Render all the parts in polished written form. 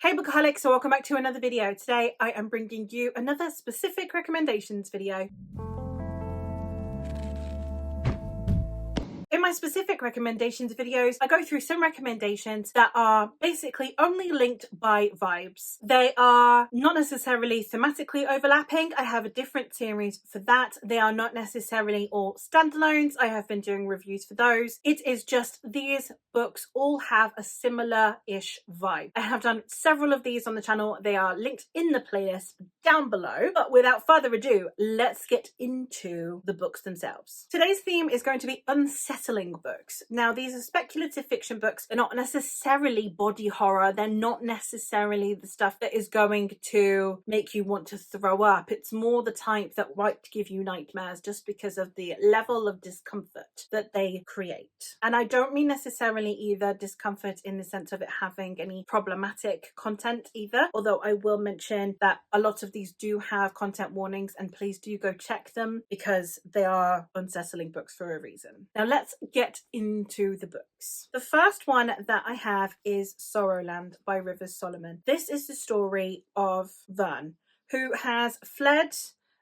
Hey Bookaholics, so welcome back to another video. Today I am bringing you another specific recommendations video. In my specific recommendations videos, I go through some recommendations that are basically only linked by vibes. They are not necessarily thematically overlapping. I have a different series for that. They are not necessarily all standalones. I have been doing reviews for those. It is just these books all have a similar-ish vibe. I have done several of these on the channel. They are linked in the playlist down below. But without further ado, let's get into the books themselves. Today's theme is going to be unsettling books. Now, these are speculative fiction books. They're not necessarily body horror. They're not necessarily the stuff that is going to make you want to throw up. It's more the type that might give you nightmares just because of the level of discomfort that they create. And I don't mean necessarily either discomfort in the sense of it having any problematic content either, although I will mention that a lot of these do have content warnings, and please do go check them because they are unsettling books for a reason. Now let's get into the books. The first one that I have is Sorrowland by Rivers Solomon. This is the story of Vern, who has fled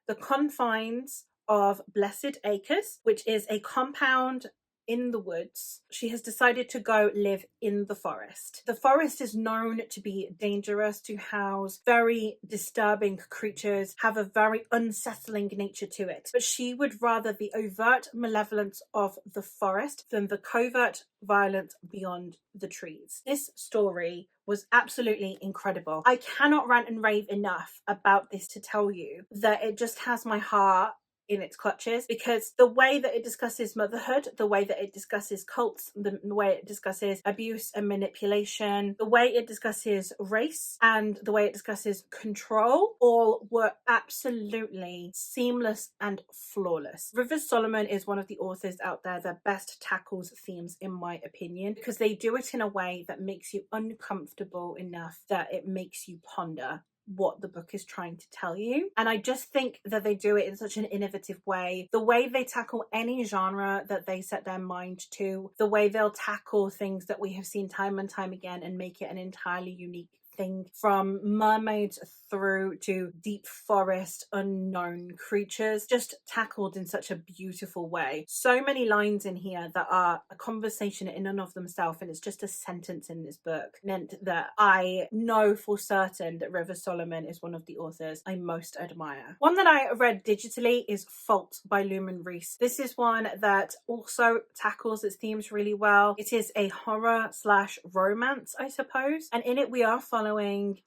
the confines of Blessed Acres, which is a compound in the woods. She has decided to go live in the forest. The forest is known to be dangerous, to house very disturbing creatures, have a very unsettling nature to it. But she would rather the overt malevolence of the forest than the covert violence beyond the trees. This story was absolutely incredible. I cannot rant and rave enough about this to tell you that it just has my heart in its clutches, because the way that it discusses motherhood, the way that it discusses cults, the way it discusses abuse and manipulation, the way it discusses race, and the way it discusses control, all were absolutely seamless and flawless. Rivers Solomon is one of the authors out there that best tackles themes, in my opinion, because they do it in a way that makes you uncomfortable enough that it makes you ponder what the book is trying to tell you. And I just think that they do it in such an innovative way. The way they tackle any genre that they set their mind to, the way they'll tackle things that we have seen time and time again and make it an entirely unique thing, from mermaids through to deep forest unknown creatures, just tackled in such a beautiful way. So many lines in here that are a conversation in and of themselves, and it's just a sentence in this book, meant that I know for certain that Rivers Solomon is one of the authors I most admire. One that I read digitally is Fault by Lumen Reese. This is one that also tackles its themes really well. It is a horror slash romance, I suppose, and in it we are following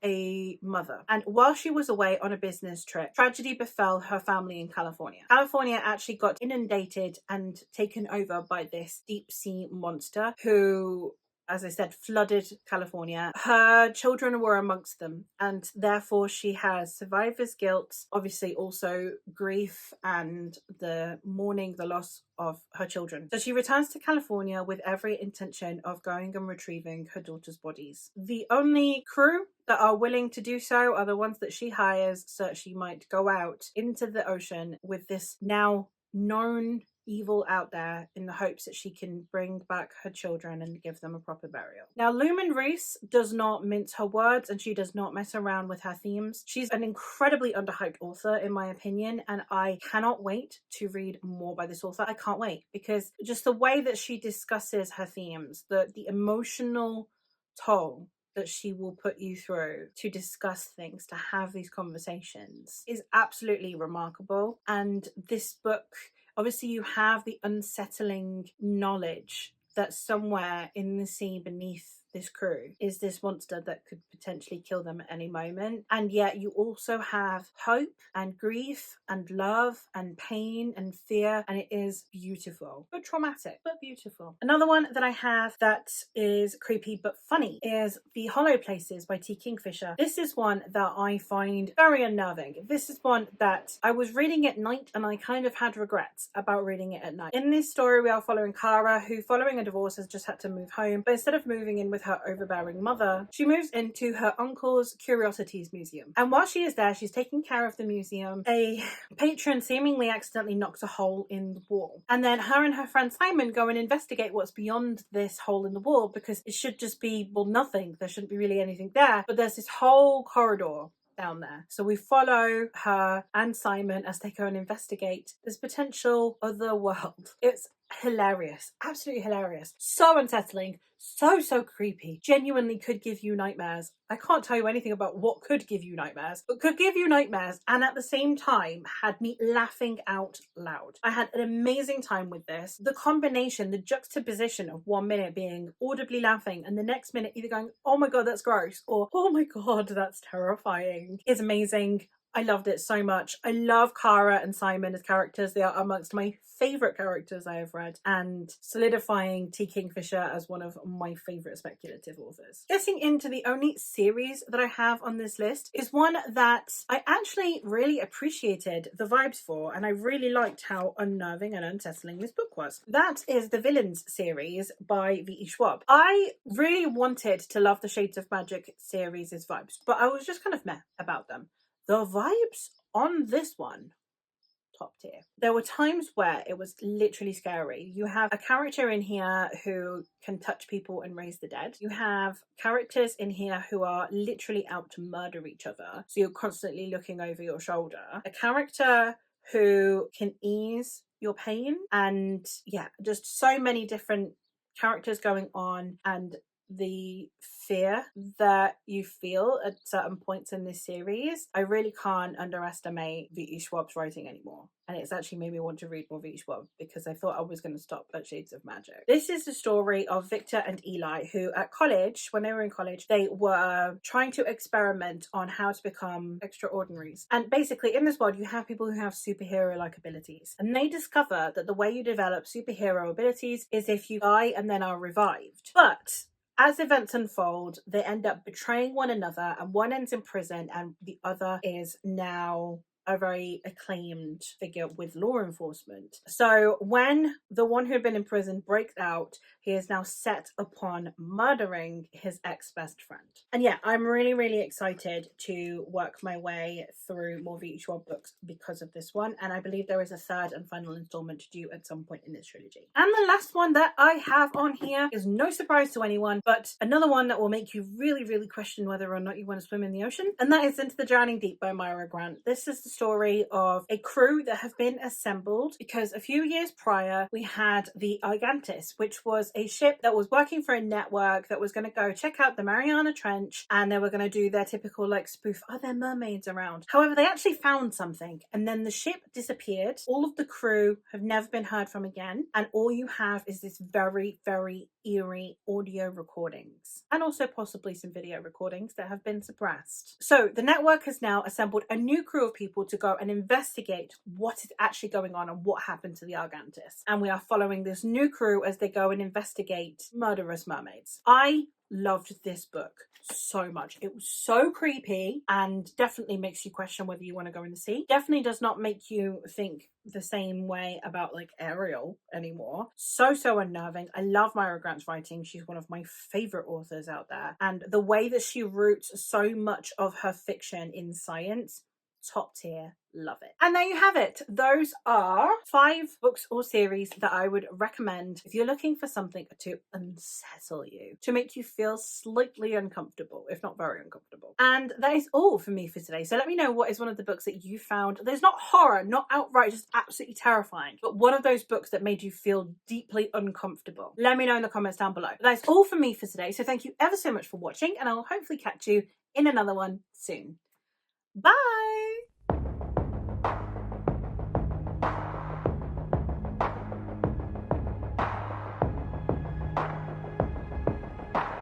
a mother, and while she was away on a business trip, tragedy befell her family in California. California actually got inundated and taken over by this deep sea monster who, as I said, flooded California. Her children were amongst them, and therefore she has survivor's guilt, obviously also grief and the mourning the loss of her children. So she returns to California with every intention of going and retrieving her daughter's bodies. The only crew that are willing to do so are the ones that she hires so that she might go out into the ocean with this now known evil out there in the hopes that she can bring back her children and give them a proper burial. Now, Lumen Reese does not mince her words, and she does not mess around with her themes. She's an incredibly underhyped author, in my opinion, and I cannot wait to read more by this author. I can't wait, because just the way that she discusses her themes, the emotional toll that she will put you through to discuss things, to have these conversations, is absolutely remarkable. And this book, obviously you have the unsettling knowledge that somewhere in the sea beneath this crew is this monster that could potentially kill them at any moment. And yet you also have hope and grief and love and pain and fear, and it is beautiful, but traumatic, but beautiful. Another one that I have that is creepy but funny is The Hollow Places by T. Kingfisher. This is one that I find very unnerving. This is one that I was reading at night and I kind of had regrets about reading it at night. In this story we are following Kara, who following a divorce has just had to move home, but instead of moving in with with her overbearing mother, she moves into her uncle's Curiosities Museum. And while she is there, she's taking care of the museum. A patron seemingly accidentally knocks a hole in the wall. And then her and her friend Simon go and investigate what's beyond this hole in the wall, because it should just be, well, nothing. There shouldn't be really anything there. But there's this whole corridor down there. So we follow her and Simon as they go and investigate this potential other world. It's hilarious, absolutely hilarious, so unsettling, so creepy, genuinely could give you nightmares. I can't tell you anything about what could give you nightmares, but could give you nightmares, and at the same time had me laughing out loud. I had an amazing time with this. The combination, the juxtaposition of 1 minute being audibly laughing and the next minute either going, oh my god, that's gross, or oh my god, that's terrifying, is amazing. I loved it so much. I love Cara and Simon as characters. They are amongst my favourite characters I have read, and solidifying T. Kingfisher as one of my favourite speculative authors. Getting into the only series that I have on this list is one that I actually really appreciated the vibes for, and I really liked how unnerving and unsettling this book was. That is the Villains series by V.E. Schwab. I really wanted to love the Shades of Magic series' vibes, but I was just kind of meh about them. The vibes on this one, top tier. There were times where it was literally scary. You have a character in here who can touch people and raise the dead. You have characters in here who are literally out to murder each other, so you're constantly looking over your shoulder. A character who can ease your pain, and yeah, just so many different characters going on, and the fear that you feel at certain points in this series. I really can't underestimate V.E. Schwab's writing anymore. And it's actually made me want to read more V.E. Schwab, because I thought I was going to stop at Shades of Magic. This is the story of Victor and Eli, who at college, when they were in college, they were trying to experiment on how to become extraordinaries. And basically in this world, you have people who have superhero-like abilities. And they discover that the way you develop superhero abilities is if you die and then are revived. But as events unfold, they end up betraying one another, and one ends in prison and the other is now a very acclaimed figure with law enforcement. So when the one who had been in prison breaks out, he is now set upon murdering his ex-best friend. And yeah, I'm really excited to work my way through more V.E. Schwab books because of this one, and I believe there is a third and final installment due at some point in this trilogy. And the last one that I have on here is no surprise to anyone, but another one that will make you really question whether or not you want to swim in the ocean, and that is Into the Drowning Deep by Myra Grant. This is the story of a crew that have been assembled because a few years prior we had the Argantis, which was a ship that was working for a network that was going to go check out the Mariana Trench, and they were going to do their typical like spoof, are there mermaids around? However, they actually found something, and then the ship disappeared. All of the crew have never been heard from again, and all you have is this very eerie audio recordings, and also possibly some video recordings that have been suppressed. So the network has now assembled a new crew of people to go and investigate what is actually going on and what happened to the Argantis. And we are following this new crew as they go and investigate murderous mermaids. I loved this book so much. It was so creepy and definitely makes you question whether you want to go in the sea. Definitely does not make you think the same way about like Ariel anymore. So unnerving. I love Myra Grant's writing. She's one of my favorite authors out there, and the way that she roots so much of her fiction in science, top tier. Love it. And there you have it. Those are 5 books or series that I would recommend if you're looking for something to unsettle you, to make you feel slightly uncomfortable, if not very uncomfortable. And that is all for me for today. So let me know what is one of the books that you found. There's not horror, not outright, just absolutely terrifying, but one of those books that made you feel deeply uncomfortable. Let me know in the comments down below. But that's all for me for today. So thank you ever so much for watching, and I'll hopefully catch you in another one soon. Bye!